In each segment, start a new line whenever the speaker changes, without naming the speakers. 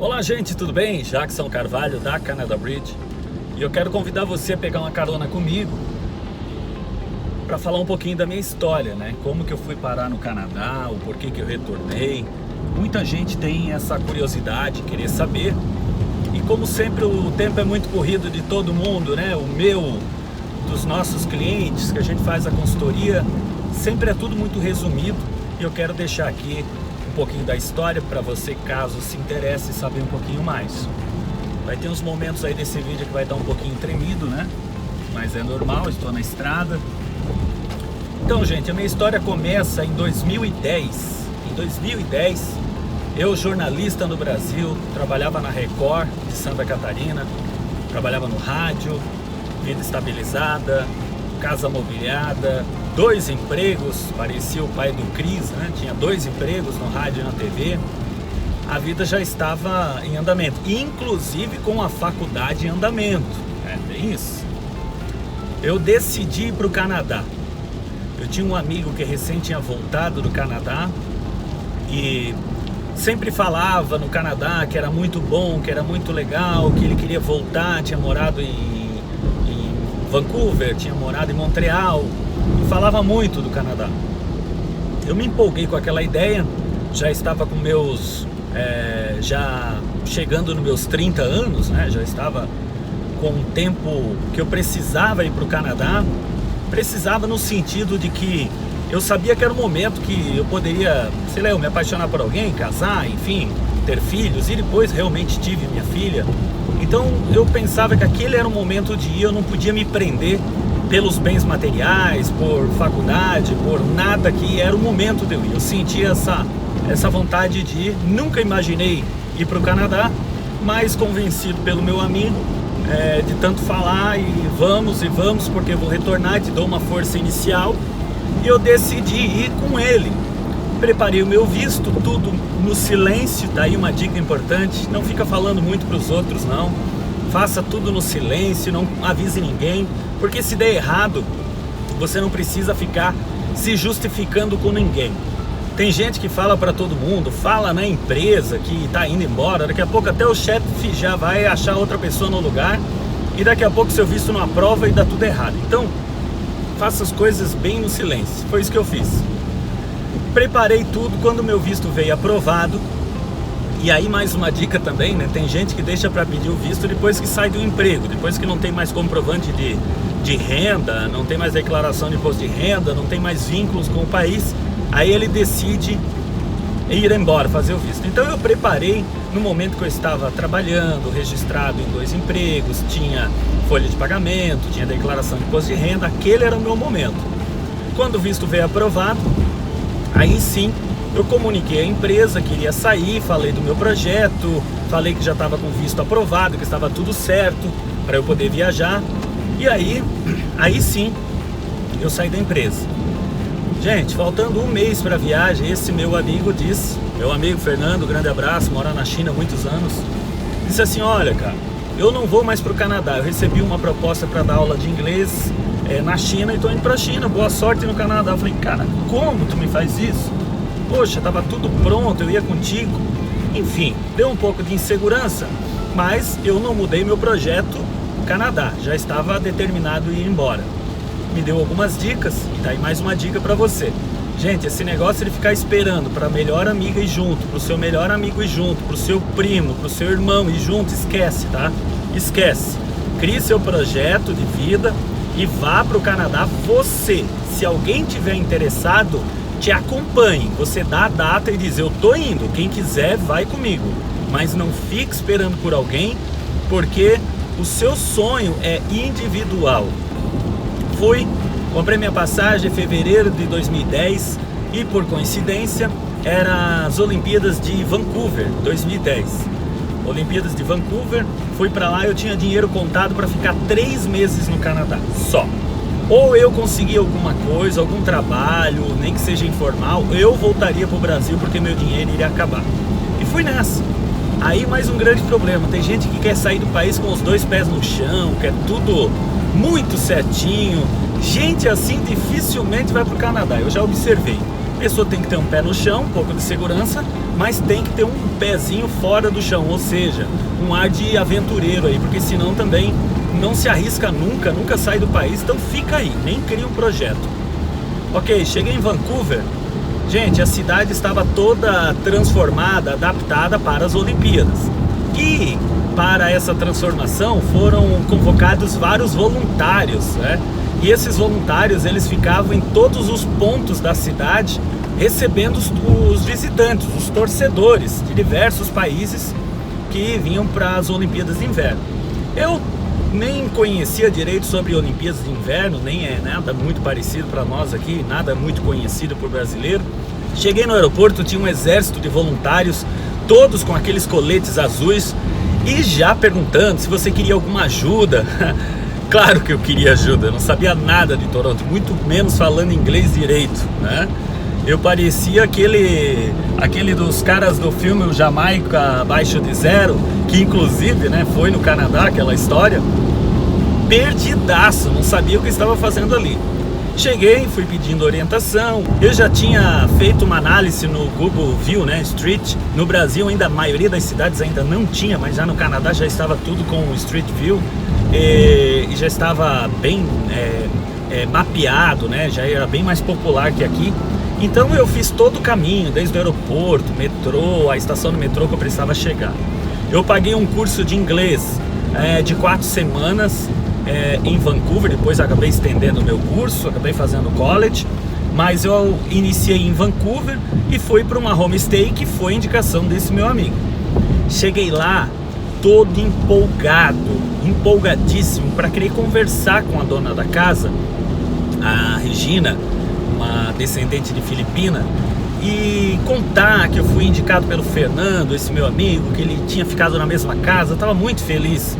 Olá gente, tudo bem? Jackson Carvalho da Canada Bridge. E eu quero convidar você a pegar uma carona comigo para falar um pouquinho da minha história, né? Como que eu fui parar no Canadá, o porquê que eu retornei. Muita gente tem essa curiosidade, querer saber. E como sempre o tempo é muito corrido de todo mundo, né? O meu, dos nossos clientes, que a gente faz a consultoria, sempre é tudo muito resumido. E eu quero deixar aqui um pouquinho da história para você, caso se interesse em saber um pouquinho mais. Vai ter uns momentos aí desse vídeo que vai estar um pouquinho tremido, né? Mas é normal, estou na estrada. Então, gente, a minha história começa em 2010. Em 2010, eu, jornalista no Brasil, trabalhava na Record de Santa Catarina, trabalhava no rádio, vida estabilizada, casa mobiliada, 2 empregos, parecia o pai do Cris, né? Tinha 2 empregos no rádio e na TV. A vida já estava em andamento, inclusive com a faculdade em andamento. É bem isso. Eu decidi ir para o Canadá. Eu tinha um amigo que recém tinha voltado do Canadá e sempre falava no Canadá que era muito bom, que era muito legal, que ele queria voltar, tinha morado em Vancouver, tinha morado em Montreal e falava muito do Canadá. Eu me empolguei com aquela ideia, já estava com meus, já chegando nos meus 30 anos, né? Já estava com um tempo que eu precisava ir para o Canadá. Precisava no sentido de que eu sabia que era o momento que eu poderia, sei lá, eu me apaixonar por alguém, casar, enfim, ter filhos, e depois realmente tive minha filha. Então eu pensava que aquele era o momento de ir, eu não podia me prender pelos bens materiais, por faculdade, por nada, que era o momento de eu ir. Eu sentia essa vontade de ir, nunca imaginei ir para o Canadá, mas convencido pelo meu amigo, de tanto falar e vamos, porque eu vou retornar, te dou uma força inicial, e eu decidi ir com ele. Preparei o meu visto, tudo no silêncio. Daí uma dica importante: não fica falando muito para os outros, não. Faça tudo no silêncio, não avise ninguém, porque se der errado, você não precisa ficar se justificando com ninguém. Tem gente que fala para todo mundo, fala na empresa que está indo embora, daqui a pouco até o chefe já vai achar outra pessoa no lugar, e daqui a pouco seu visto não aprova e dá tudo errado. Então, faça as coisas bem no silêncio. Foi isso que eu fiz. Preparei tudo. Quando meu visto veio aprovado, e aí mais uma dica também, né? Tem gente que deixa para pedir o visto depois que sai do emprego, depois que não tem mais comprovante de renda, não tem mais declaração de imposto de renda, não tem mais vínculos com o país, aí ele decide ir embora, fazer o visto. Então eu preparei no momento que eu estava trabalhando, registrado em 2 empregos, tinha folha de pagamento, tinha declaração de imposto de renda, aquele era o meu momento. Quando o visto veio aprovado, aí sim eu comuniquei à empresa que iria sair, falei do meu projeto, falei que já estava com visto aprovado, que estava tudo certo para eu poder viajar. E aí sim eu saí da empresa. Gente, faltando um mês para a viagem, esse meu amigo disse, meu amigo Fernando, grande abraço, mora na China há muitos anos, disse assim: olha, cara, eu não vou mais para o Canadá, eu recebi uma proposta para dar aula de inglês na China e estou indo para a China, boa sorte no Canadá. Eu falei: cara, como tu me faz isso? Poxa, estava tudo pronto, eu ia contigo. Enfim, deu um pouco de insegurança, mas eu não mudei meu projeto Canadá, já estava determinado a ir embora. Me deu algumas dicas, e tá aí mais uma dica para você. Gente, esse negócio de ficar esperando para a melhor amiga ir junto, para o seu melhor amigo ir junto, para o seu primo, para o seu irmão ir junto, esquece, tá? Esquece. Crie seu projeto de vida e vá para o Canadá você. Se alguém tiver interessado, te acompanhe. Você dá a data e diz: eu tô indo, quem quiser vai comigo. Mas não fique esperando por alguém, porque o seu sonho é individual. Fui, comprei minha passagem em fevereiro de 2010 e, por coincidência, eram as Olimpíadas de Vancouver, 2010. Olimpíadas de Vancouver, fui para lá, eu tinha dinheiro contado para ficar 3 meses no Canadá, só. Ou eu conseguia alguma coisa, algum trabalho, nem que seja informal, eu voltaria para o Brasil porque meu dinheiro iria acabar. E fui nessa. Aí mais um grande problema, tem gente que quer sair do país com os 2 pés no chão, quer tudo muito certinho. Gente assim dificilmente vai para o Canadá, eu já observei. A pessoa tem que ter um pé no chão, um pouco de segurança, mas tem que ter um pezinho fora do chão, ou seja, um ar de aventureiro aí, porque senão também não se arrisca nunca sai do país, então fica aí, nem cria um projeto. Ok, cheguei em Vancouver, gente, a cidade estava toda transformada, adaptada para as Olimpíadas. E para essa transformação foram convocados vários voluntários, né? E esses voluntários, eles ficavam em todos os pontos da cidade, recebendo os visitantes, os torcedores de diversos países que vinham para as Olimpíadas de Inverno. Eu nem conhecia direito sobre Olimpíadas de Inverno, nem é nada muito parecido para nós aqui, nada muito conhecido por brasileiro. Cheguei no aeroporto, tinha um exército de voluntários, todos com aqueles coletes azuis, e já perguntando se você queria alguma ajuda. Claro que eu queria ajuda, eu não sabia nada de Toronto, muito menos falando inglês direito, né? Eu parecia aquele dos caras do filme O Jamaica Abaixo de Zero, que inclusive, né, foi no Canadá, aquela história. Perdidaço, não sabia o que estava fazendo ali. Cheguei, fui pedindo orientação. Eu já tinha feito uma análise no Google View, né, Street. No Brasil ainda a maioria das cidades ainda não tinha, mas já no Canadá já estava tudo com o Street View e já estava bem mapeado, né, já era bem mais popular que aqui. Então eu fiz todo o caminho, desde o aeroporto, metrô, a estação do metrô que eu precisava chegar. Eu paguei um curso de inglês de 4 semanas em Vancouver, depois acabei estendendo o meu curso, acabei fazendo college, mas eu iniciei em Vancouver e fui para uma homestay que foi indicação desse meu amigo. Cheguei lá todo empolgado, empolgadíssimo, para querer conversar com a dona da casa, a Regina, uma descendente de Filipina, e contar que eu fui indicado pelo Fernando, esse meu amigo, que ele tinha ficado na mesma casa. Eu estava muito feliz.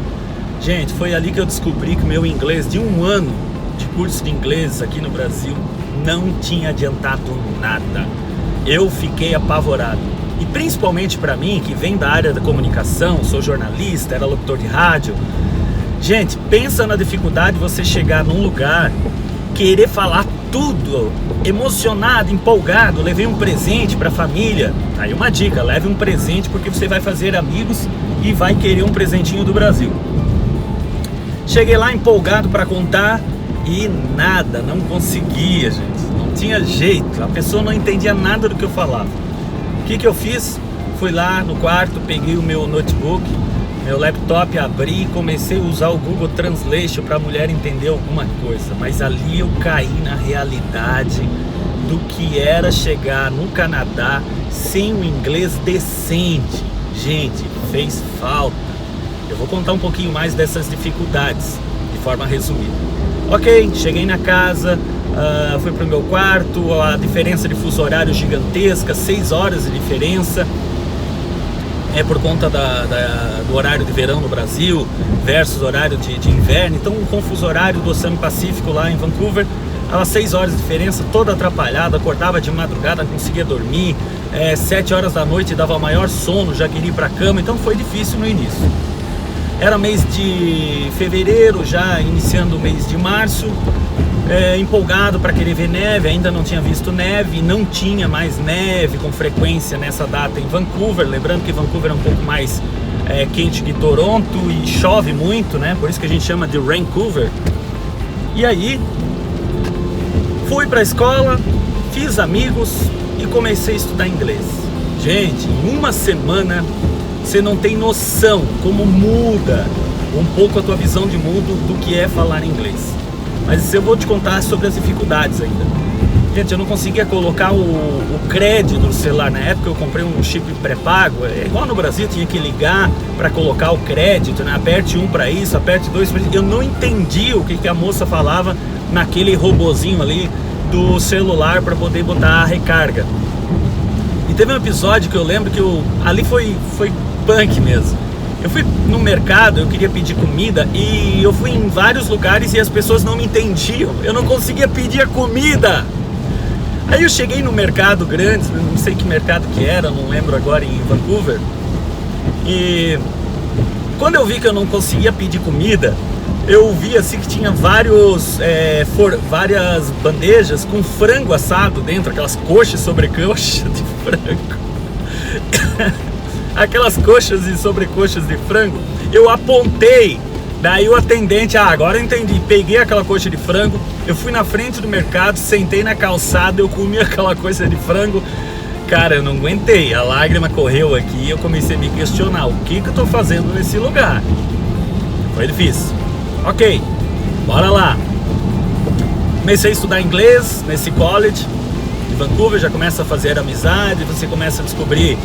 Gente, foi ali que eu descobri que o meu inglês de 1 ano de curso de inglês aqui no Brasil não tinha adiantado nada. Eu fiquei apavorado. E principalmente para mim, que vem da área da comunicação, sou jornalista, era locutor de rádio. Gente, pensa na dificuldade de você chegar num lugar, querer falar tudo, emocionado, empolgado. Levei um presente para a família. Aí uma dica, leve um presente, porque você vai fazer amigos e vai querer um presentinho do Brasil. Cheguei lá empolgado para contar e nada, não conseguia, gente, não tinha jeito, a pessoa não entendia nada do que eu falava. O que eu fiz? Fui lá no quarto, peguei o meu notebook, meu laptop, abri e comecei a usar o Google Translation para a mulher entender alguma coisa. Mas ali eu caí na realidade do que era chegar no Canadá sem um inglês decente. Gente, fez falta. Eu vou contar um pouquinho mais dessas dificuldades, de forma resumida. Ok, cheguei na casa, fui para o meu quarto, a diferença de fuso horário gigantesca, 6 horas de diferença. É por conta do horário de verão no Brasil versus horário de inverno. Então o fuso horário do Oceano Pacífico lá em Vancouver, às 6 horas de diferença, toda atrapalhada, acordava de madrugada, não conseguia dormir, 7 horas da noite dava maior sono, já queria ir para a cama, então foi difícil no início. Era mês de fevereiro, já iniciando o mês de março, empolgado para querer ver neve, ainda não tinha visto neve, não tinha mais neve com frequência nessa data em Vancouver, lembrando que Vancouver é um pouco mais quente que Toronto e chove muito, né? Por isso que a gente chama de Vancouver. E aí, fui para a escola, fiz amigos e comecei a estudar inglês. Gente, em uma semana, você não tem noção como muda um pouco a tua visão de mundo do que é falar inglês. Mas eu vou te contar sobre as dificuldades ainda. Gente, eu não conseguia colocar o crédito no celular. Na época eu comprei um chip pré-pago. É igual no Brasil, tinha que ligar para colocar o crédito, né? Aperte 1 para isso, aperte 2 para isso. Eu não entendi o que a moça falava naquele robozinho ali do celular para poder botar a recarga. E teve um episódio que eu lembro que ali foi punk mesmo. Eu fui no mercado, eu queria pedir comida e eu fui em vários lugares e as pessoas não me entendiam. Eu não conseguia pedir a comida. Aí eu cheguei no mercado grande, não sei que mercado que era, não lembro agora, em Vancouver. E quando eu vi que eu não conseguia pedir comida, eu vi assim que tinha várias bandejas com frango assado dentro, aquelas coxas sobre coxa de frango. aquelas coxas e sobrecoxas de frango. Eu apontei, daí o atendente, agora eu entendi, peguei aquela coxa de frango, eu fui na frente do mercado, sentei na calçada, eu comi aquela coxa de frango. Cara, eu não aguentei, a lágrima correu aqui e eu comecei a me questionar, o que eu tô fazendo nesse lugar? Foi difícil. Ok, bora lá. Comecei a estudar inglês nesse college de Vancouver, já começa a fazer amizade, você começa a descobrir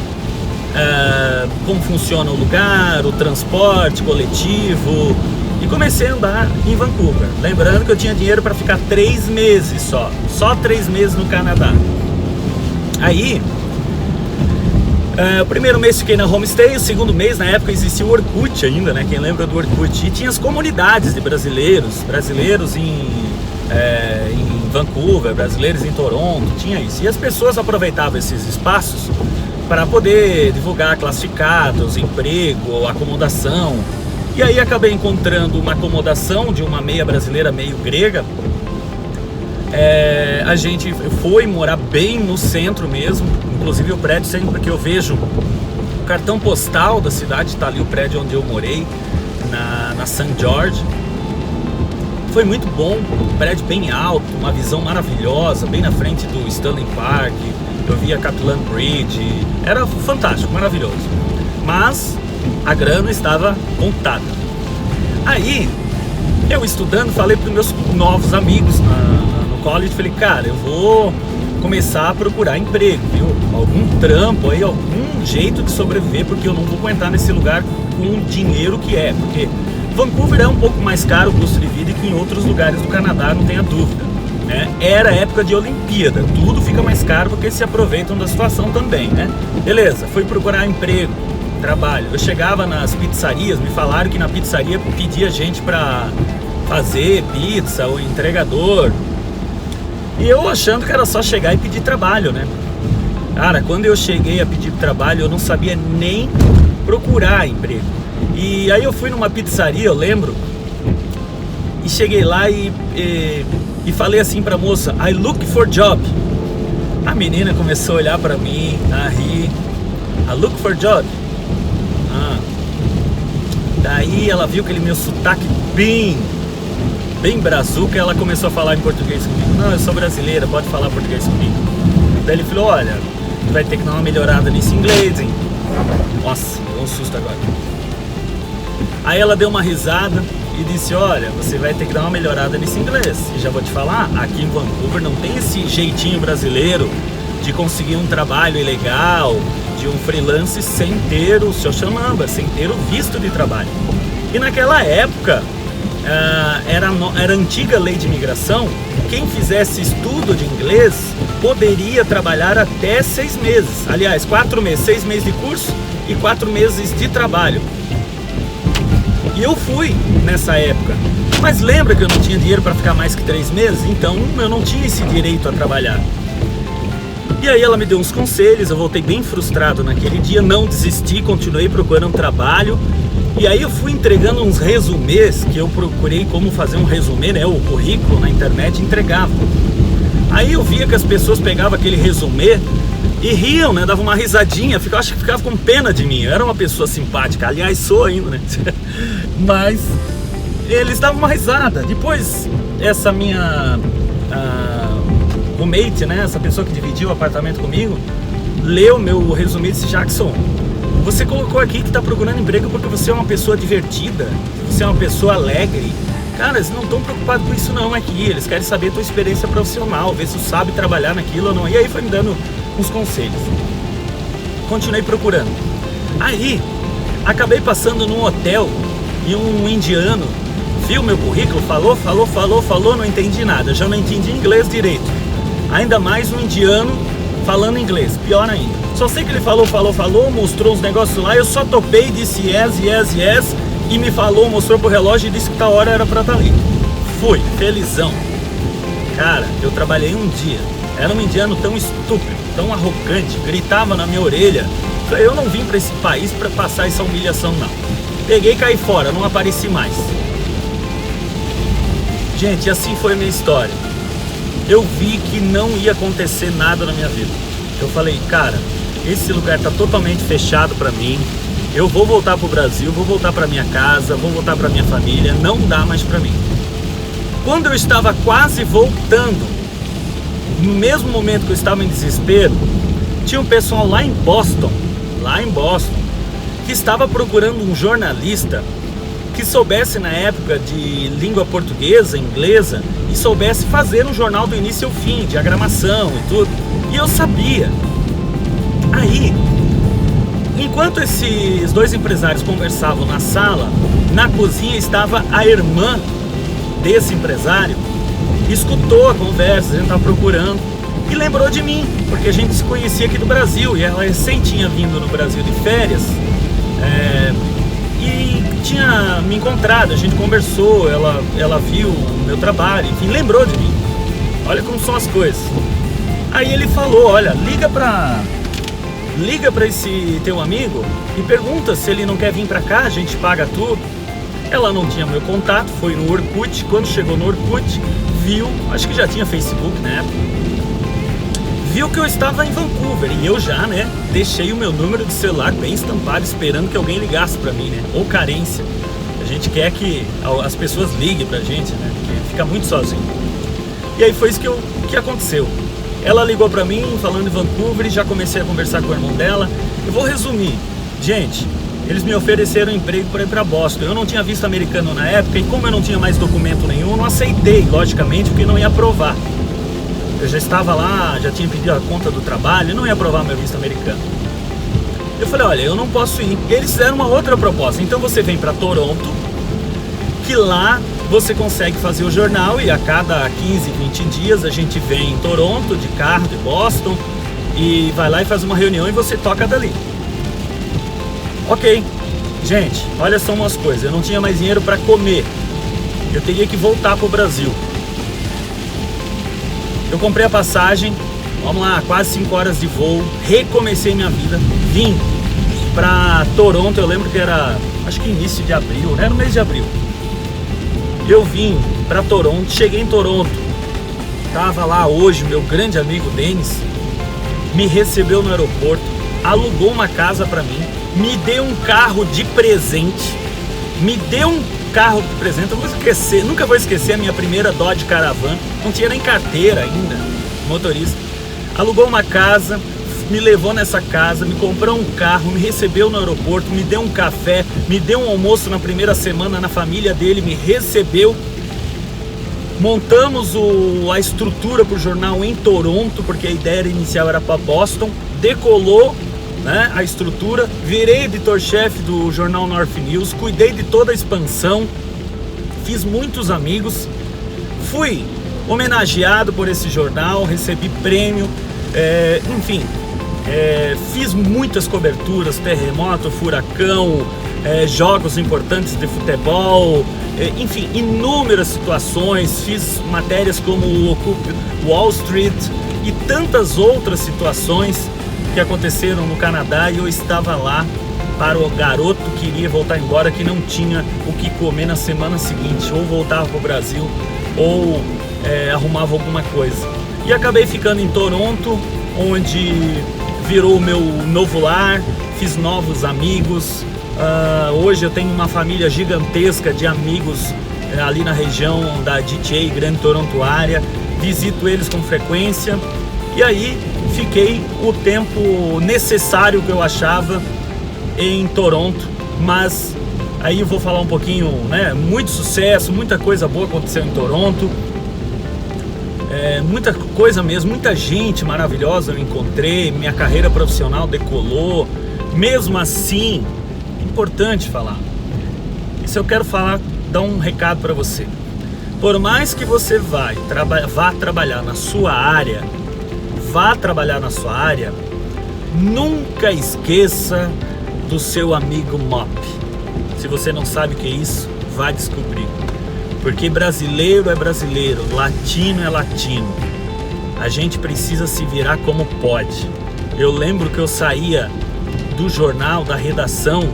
como funciona o lugar, o transporte coletivo, e comecei a andar em Vancouver. Lembrando que eu tinha dinheiro para ficar 3 meses só 3 meses no Canadá. Aí, o primeiro mês fiquei na homestay, o segundo mês, na época existia o Orkut ainda, né? Quem lembra do Orkut? E tinha as comunidades de brasileiros em Vancouver, brasileiros em Toronto, tinha isso. E as pessoas aproveitavam esses espaços para poder divulgar classificados, emprego, acomodação. E aí acabei encontrando uma acomodação de uma meia brasileira, meio grega. A gente foi morar bem no centro mesmo, inclusive o prédio, sempre que eu vejo o cartão postal da cidade, está ali o prédio onde eu morei, na St. George. Foi muito bom, um prédio bem alto, uma visão maravilhosa, bem na frente do Stanley Park, eu via Capitol Bridge, era fantástico, maravilhoso. Mas a grana estava contada. Aí, eu estudando, falei para os meus novos amigos no college, falei, cara, eu vou começar a procurar emprego, viu? Algum trampo aí, algum jeito de sobreviver, porque eu não vou aguentar nesse lugar com o dinheiro que é, porque Vancouver é um pouco mais caro o custo de vida que em outros lugares do Canadá, não tenha dúvida, né? Era época de Olimpíada, tudo fica mais caro porque se aproveitam da situação também, né? Beleza, fui procurar emprego, trabalho. Eu chegava nas pizzarias, me falaram que na pizzaria pedia gente para fazer pizza, ou entregador. E eu achando que era só chegar e pedir trabalho, né? Cara, quando eu cheguei a pedir trabalho, eu não sabia nem procurar emprego. E aí eu fui numa pizzaria, eu lembro, e cheguei lá e falei assim pra moça, I look for job. A menina começou a olhar pra mim, a rir, I look for job. Daí ela viu aquele meu sotaque bem brazuca, e ela começou a falar em português comigo. Não, eu sou brasileira, pode falar português comigo. Daí ele falou, olha, vai ter que dar uma melhorada nesse inglês, hein? Nossa, deu um susto agora. Aí ela deu uma risada e disse, olha, você vai ter que dar uma melhorada nesse inglês. E já vou te falar, aqui em Vancouver não tem esse jeitinho brasileiro de conseguir um trabalho ilegal, de um freelance sem ter o social number, sem ter o visto de trabalho. E naquela época, era a antiga lei de imigração, quem fizesse estudo de inglês poderia trabalhar até 6 meses. Aliás, 4 meses, 6 meses de curso e 4 meses de trabalho. E eu fui nessa época, mas lembra que eu não tinha dinheiro para ficar mais que 3 meses? Então eu não tinha esse direito a trabalhar. E aí ela me deu uns conselhos, eu voltei bem frustrado naquele dia, não desisti, continuei procurando trabalho. E aí eu fui entregando uns resumês, que eu procurei como fazer um resumê, né, o currículo na internet, e entregava. Aí eu via que as pessoas pegavam aquele resumê e riam, né, davam uma risadinha, acho que ficava com pena de mim. Eu era uma pessoa simpática, aliás sou ainda, né, mas eles davam uma risada. Depois essa minha roommate, né, essa pessoa que dividiu o apartamento comigo, leu meu resumê e disse, Jackson, você colocou aqui que está procurando emprego porque você é uma pessoa divertida, você é uma pessoa alegre. Cara, eles não estão preocupados com isso não aqui, eles querem saber a tua experiência profissional, ver se tu sabe trabalhar naquilo ou não. E aí foi me dando uns conselhos. Continuei procurando. Aí, acabei passando num hotel e um indiano viu meu currículo, falou, não entendi nada, já não entendi inglês direito. Ainda mais um indiano falando inglês, pior ainda. Só sei que ele falou, mostrou uns negócios lá, eu só topei, disse yes, e me falou, mostrou pro relógio e disse que tal hora era pra estar ali. Fui, felizão. Cara, eu trabalhei um dia, era um indiano tão estúpido, tão arrogante, gritava na minha orelha. Eu não vim pra esse país pra passar essa humilhação não. Peguei e caí fora, não apareci mais. Gente, assim foi a minha história. Eu vi que não ia acontecer nada na minha vida. Eu falei, cara, esse lugar está totalmente fechado para mim. Eu vou voltar para o Brasil, vou voltar para minha casa, vou voltar para minha família, não dá mais para mim. Quando eu estava quase voltando, no mesmo momento que eu estava em desespero, tinha um pessoal lá em Boston, que estava procurando um jornalista que soubesse na época de língua portuguesa, inglesa, e soubesse fazer um jornal do início ao fim, diagramação e tudo. E eu sabia. Aí, enquanto esses dois empresários conversavam na sala, na cozinha estava a irmã desse empresário, escutou a conversa, a gente estava procurando, e lembrou de mim, porque a gente se conhecia aqui do Brasil, e ela recém tinha vindo no Brasil de férias, e tinha me encontrado, a gente conversou, ela viu o meu trabalho, enfim, lembrou de mim. Olha como são as coisas. Aí ele falou, olha, liga pra esse teu amigo e pergunta se ele não quer vir pra cá, a gente paga tudo. Ela não tinha meu contato, foi no Orkut. Quando chegou no Orkut, viu, acho que já tinha Facebook na época, viu que eu estava em Vancouver, e eu já, né, deixei o meu número de celular bem estampado, esperando que alguém ligasse pra mim, né, ou carência. A gente quer que as pessoas liguem pra gente, né, porque fica muito sozinho. E aí foi isso que aconteceu. Ela ligou pra mim, falando em Vancouver, e já comecei a conversar com o irmão dela. Eu vou resumir. Gente, eles me ofereceram emprego para ir para Boston. Eu não tinha visto americano na época, e como eu não tinha mais documento nenhum, eu não aceitei, logicamente, porque não ia aprovar. Eu já estava lá, já tinha pedido a conta do trabalho, não ia aprovar meu visto americano. Eu falei, olha, eu não posso ir. E eles fizeram uma outra proposta. Então você vem para Toronto, que lá você consegue fazer o jornal, e a cada 15, 20 dias a gente vem em Toronto, de carro, de Boston, e vai lá e faz uma reunião e você toca dali. Ok, gente, olha só umas coisas, eu não tinha mais dinheiro para comer, eu teria que voltar para o Brasil. Eu comprei a passagem, vamos lá, quase 5 horas de voo, recomecei minha vida, vim para Toronto, eu lembro que era, acho que início de abril, né, no mês de abril. Eu vim para Toronto, cheguei em Toronto, tava lá hoje meu grande amigo Denis, me recebeu no aeroporto, alugou uma casa para mim, me deu um carro de presente, eu nunca vou esquecer a minha primeira Dodge Caravan, não tinha nem carteira ainda, motorista, alugou uma casa, me levou nessa casa, me comprou um carro, me recebeu no aeroporto, me deu um café, me deu um almoço na primeira semana na família dele, me recebeu, montamos a estrutura para o jornal em Toronto, porque a ideia inicial era para Boston, decolou, né, a estrutura, virei editor-chefe do jornal North News, cuidei de toda a expansão, fiz muitos amigos, fui homenageado por esse jornal, recebi prêmio, enfim, fiz muitas coberturas, terremoto, furacão, jogos importantes de futebol, enfim, inúmeras situações, fiz matérias como o Wall Street e tantas outras situações que aconteceram no Canadá, e eu estava lá para o garoto que iria voltar embora, que não tinha o que comer na semana seguinte, ou voltava para o Brasil, ou arrumava alguma coisa. E acabei ficando em Toronto, onde virou o meu novo lar, fiz novos amigos. Hoje eu tenho uma família gigantesca de amigos ali na região da GTA, Grande Toronto área, visito eles com frequência, e aí fiquei o tempo necessário que eu achava em Toronto, mas aí eu vou falar um pouquinho, né, muito sucesso, muita coisa boa aconteceu em Toronto, muita coisa mesmo, muita gente maravilhosa eu encontrei, minha carreira profissional decolou. Mesmo assim, importante falar, isso eu quero falar, dar um recado para você. Por mais que você vá trabalhar na sua área, nunca esqueça do seu amigo MOP. Se você não sabe o que é isso, vá descobrir. Porque brasileiro é brasileiro, latino é latino. A gente precisa se virar como pode. Eu lembro que eu saía do jornal, da redação,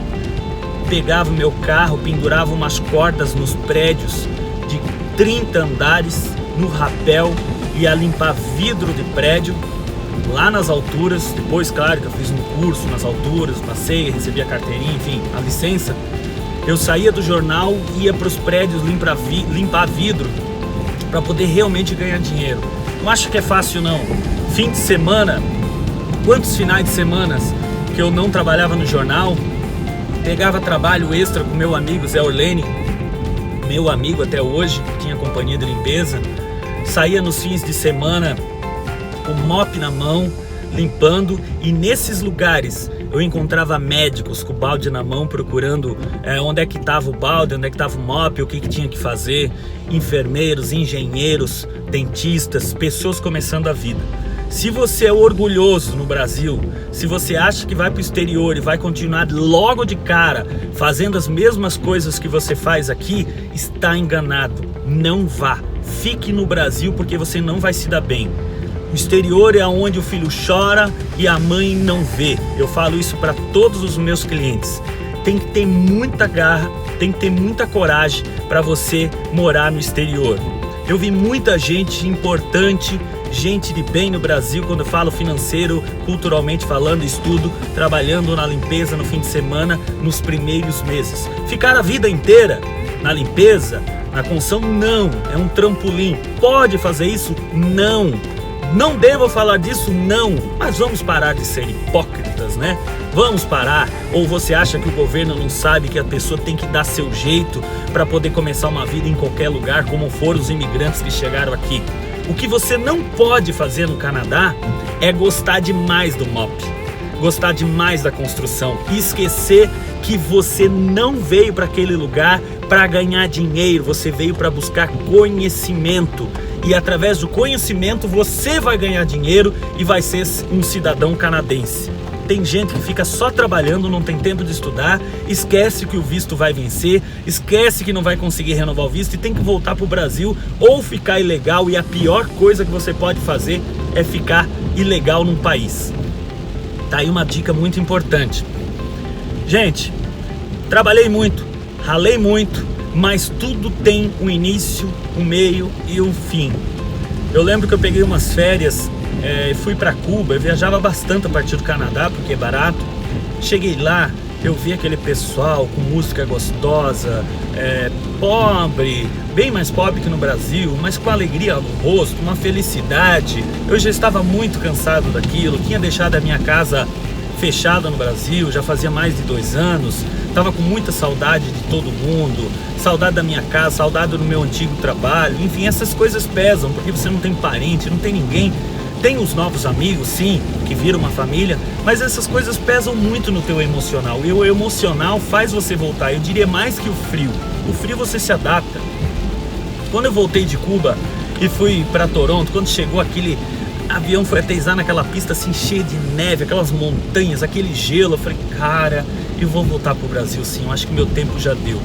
pegava meu carro, pendurava umas cordas nos prédios de 30 andares, no rapel, ia limpar vidro de prédio, lá nas alturas. Depois, claro, que eu fiz um curso nas alturas, passei, recebi a carteirinha, enfim, a licença. Eu saía do jornal, ia para os prédios limpar vidro para poder realmente ganhar dinheiro. Não acho que é fácil não. Fim de semana, quantos finais de semana que eu não trabalhava no jornal, pegava trabalho extra com meu amigo Zé Orleni, meu amigo até hoje, que tinha companhia de limpeza, saía nos fins de semana com o mop na mão, limpando, e nesses lugares eu encontrava médicos com o balde na mão procurando onde é que estava o balde, onde é que estava o mop, o que tinha que fazer, enfermeiros, engenheiros, dentistas, pessoas começando a vida. Se você é orgulhoso no Brasil, se você acha que vai para o exterior e vai continuar logo de cara fazendo as mesmas coisas que você faz aqui, está enganado. Não vá. Fique no Brasil porque você não vai se dar bem. O exterior é onde o filho chora e a mãe não vê. Eu falo isso para todos os meus clientes. Tem que ter muita garra, tem que ter muita coragem para você morar no exterior. Eu vi muita gente importante, gente de bem no Brasil, quando eu falo financeiro, culturalmente falando, estudo, trabalhando na limpeza no fim de semana, nos primeiros meses. Ficar a vida inteira na limpeza, na construção, não, é um trampolim. Pode fazer isso? Não. Não devo falar disso? Não. Mas vamos parar de ser hipócritas, né? Vamos parar. Ou você acha que o governo não sabe que a pessoa tem que dar seu jeito para poder começar uma vida em qualquer lugar, como foram os imigrantes que chegaram aqui? O que você não pode fazer no Canadá é gostar demais do mop, gostar demais da construção e esquecer que você não veio para aquele lugar para ganhar dinheiro, você veio para buscar conhecimento. E através do conhecimento você vai ganhar dinheiro e vai ser um cidadão canadense. Tem gente que fica só trabalhando, não tem tempo de estudar, esquece que o visto vai vencer, esquece que não vai conseguir renovar o visto e tem que voltar para o Brasil ou ficar ilegal. E a pior coisa que você pode fazer é ficar ilegal num país. Tá aí uma dica muito importante. Gente, trabalhei muito, ralei muito, mas tudo tem um início, um meio e um fim. Eu lembro que eu peguei umas férias, fui para Cuba, eu viajava bastante a partir do Canadá porque é barato. Cheguei lá, eu vi aquele pessoal com música gostosa, pobre, bem mais pobre que no Brasil, mas com alegria no rosto, uma felicidade. Eu já estava muito cansado daquilo, tinha deixado a minha casa fechada no Brasil, já fazia mais de 2 anos, estava com muita saudade de todo mundo, saudade da minha casa, saudade do meu antigo trabalho, enfim, essas coisas pesam, porque você não tem parente, não tem ninguém. Tem os novos amigos, sim, que viram uma família, mas essas coisas pesam muito no teu emocional, e o emocional faz você voltar. Eu diria mais que o frio você se adapta. Quando eu voltei de Cuba e fui para Toronto, quando chegou aquele avião, foi aterrissar naquela pista assim cheia de neve, aquelas montanhas, aquele gelo, eu falei, cara, eu vou voltar pro Brasil sim, eu acho que meu tempo já deu.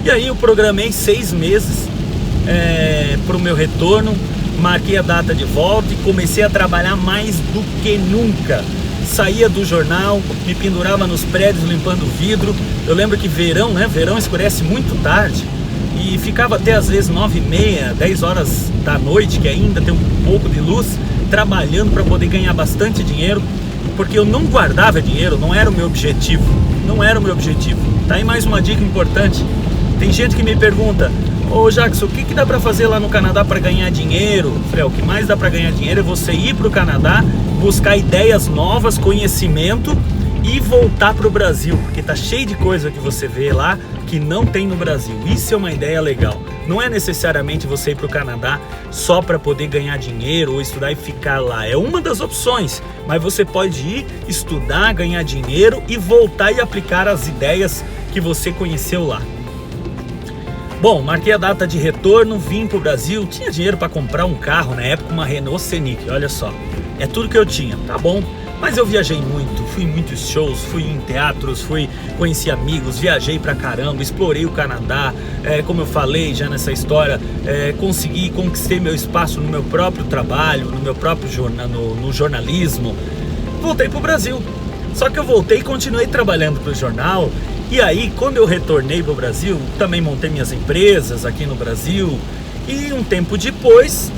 E aí eu programei 6 meses pro meu retorno, marquei a data de volta e comecei a trabalhar mais do que nunca. Saía do jornal, me pendurava nos prédios limpando vidro. Eu lembro que verão, né? Verão escurece muito tarde e ficava até às vezes 9h30, 10 horas da noite, que ainda tem um pouco de luz, trabalhando para poder ganhar bastante dinheiro, porque eu não guardava dinheiro, não era o meu objetivo, não era o meu objetivo. Tá aí mais uma dica importante. Tem gente que me pergunta, ô Jackson, o que dá para fazer lá no Canadá para ganhar dinheiro? O que mais dá para ganhar dinheiro é você ir para o Canadá, buscar ideias novas, conhecimento e voltar para o Brasil, porque tá cheio de coisa que você vê lá que não tem no Brasil. Isso é uma ideia legal. Não é necessariamente você ir para o Canadá só para poder ganhar dinheiro ou estudar e ficar lá. É uma das opções, mas você pode ir estudar, ganhar dinheiro e voltar e aplicar as ideias que você conheceu lá. Bom, marquei a data de retorno, vim para o Brasil, tinha dinheiro para comprar um carro, na época uma Renault Scenic, olha só. É tudo que eu tinha, tá bom? Mas eu viajei muito, fui em muitos shows, fui em teatros, conheci amigos, viajei pra caramba, explorei o Canadá, como eu falei já nessa história, conquistei meu espaço no meu próprio trabalho, no meu próprio no jornalismo. Voltei pro Brasil, só que eu voltei e continuei trabalhando pro jornal. E aí, quando eu retornei pro Brasil, também montei minhas empresas aqui no Brasil. E um tempo depois,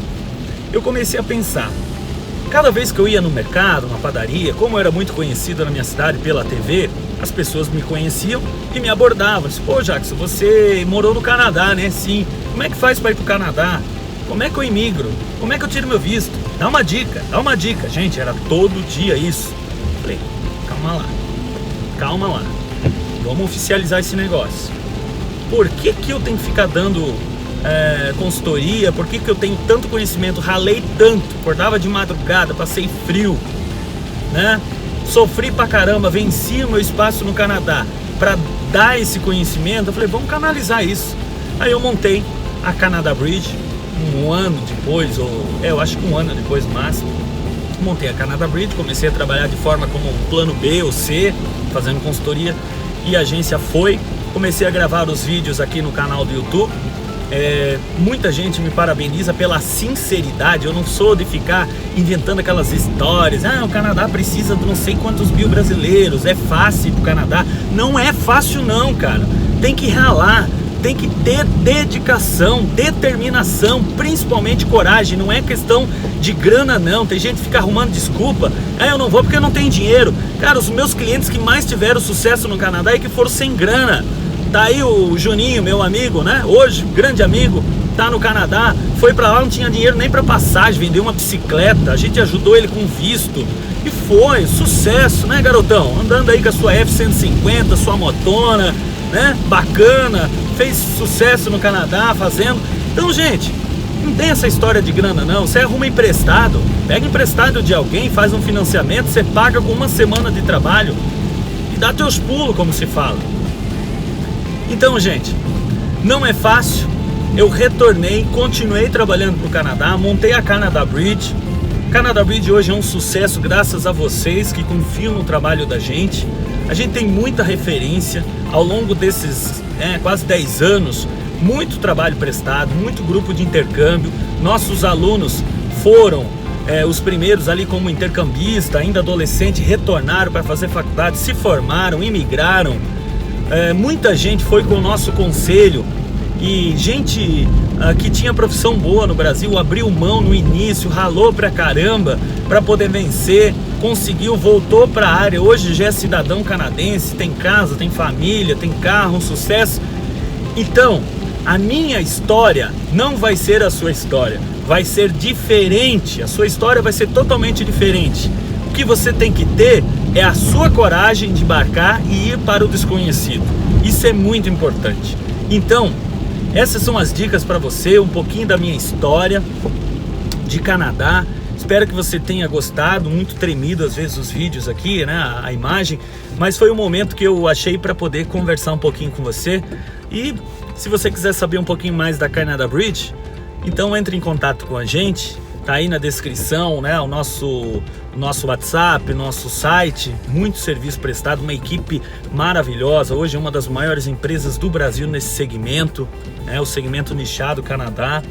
eu comecei a pensar, Cada vez que eu ia no mercado, na padaria, como eu era muito conhecido na minha cidade pela TV, as pessoas me conheciam e me abordavam. Disse, pô, Jackson, você morou no Canadá, né? Sim. Como é que faz para ir pro Canadá? Como é que eu imigro? Como é que eu tiro meu visto? Dá uma dica, dá uma dica. Gente, era todo dia isso. Falei, calma lá. Vamos oficializar esse negócio. Por que eu tenho que ficar dando consultoria? Por que eu tenho tanto conhecimento? Ralei tanto, acordava de madrugada, passei frio, né? Sofri pra caramba, venci o meu espaço no Canadá para dar esse conhecimento. Eu falei, vamos canalizar isso. Aí eu montei a Canada Bridge um ano depois, eu acho que um ano depois no máximo. Montei a Canada Bridge, comecei a trabalhar de forma como um plano B ou C, fazendo consultoria, e a agência foi. Comecei a gravar os vídeos aqui no canal do YouTube. Muita gente me parabeniza pela sinceridade. Eu não sou de ficar inventando aquelas histórias. O Canadá precisa de não sei quantos mil brasileiros, é fácil ir pro Canadá. Não é fácil não, cara. Tem que ralar, tem que ter dedicação, determinação, principalmente coragem. Não é questão de grana não. Tem gente que fica arrumando desculpa. Eu não vou porque eu não tenho dinheiro. Cara, os meus clientes que mais tiveram sucesso no Canadá é que foram sem grana. Tá aí o Juninho, meu amigo, né? Hoje, grande amigo, tá no Canadá. Foi pra lá, não tinha dinheiro nem pra passagem, vendeu uma bicicleta. A gente ajudou ele com visto. E foi, sucesso, né, garotão? Andando aí com a sua F-150, sua motona, né? Bacana. Fez sucesso no Canadá fazendo. Então, gente, não tem essa história de grana não. Você arruma emprestado. Pega emprestado de alguém, faz um financiamento, você paga com uma semana de trabalho e dá teus pulos, como se fala. Então, gente, não é fácil. Eu retornei, continuei trabalhando para o Canadá, montei a Canada Bridge. Canada Bridge hoje é um sucesso graças a vocês que confiam no trabalho da gente. A gente tem muita referência ao longo desses quase 10 anos, muito trabalho prestado, muito grupo de intercâmbio. Nossos alunos foram os primeiros ali como intercambista, ainda adolescente, retornaram para fazer faculdade, se formaram, imigraram. Muita gente foi com o nosso conselho e gente que tinha profissão boa no Brasil abriu mão no início, ralou pra caramba para poder vencer, conseguiu, voltou para a área, hoje já é cidadão canadense, tem casa, tem família, tem carro, um sucesso. Então, a minha história não vai ser a sua história, vai ser diferente, a sua história vai ser totalmente diferente. O que você tem que ter é a sua coragem de embarcar e ir para o desconhecido. Isso é muito importante. Então, essas são as dicas para você, um pouquinho da minha história de Canadá. Espero que você tenha gostado, muito tremido às vezes os vídeos aqui, né, a imagem, mas foi um momento que eu achei para poder conversar um pouquinho com você. E se você quiser saber um pouquinho mais da Canada Bridge, então entre em contato com a gente. Tá aí na descrição, né, o nosso WhatsApp, nosso site, muito serviço prestado, uma equipe maravilhosa. Hoje é uma das maiores empresas do Brasil nesse segmento, o segmento nichado Canadá.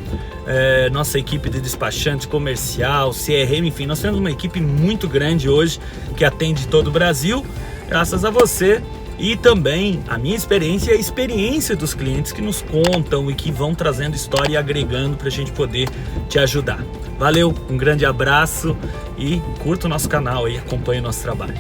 Nossa equipe de despachante comercial, CRM, enfim, nós temos uma equipe muito grande hoje que atende todo o Brasil, graças a você. E também a minha experiência e a experiência dos clientes que nos contam e que vão trazendo história e agregando para a gente poder te ajudar. Valeu, um grande abraço e curta o nosso canal e acompanhe o nosso trabalho.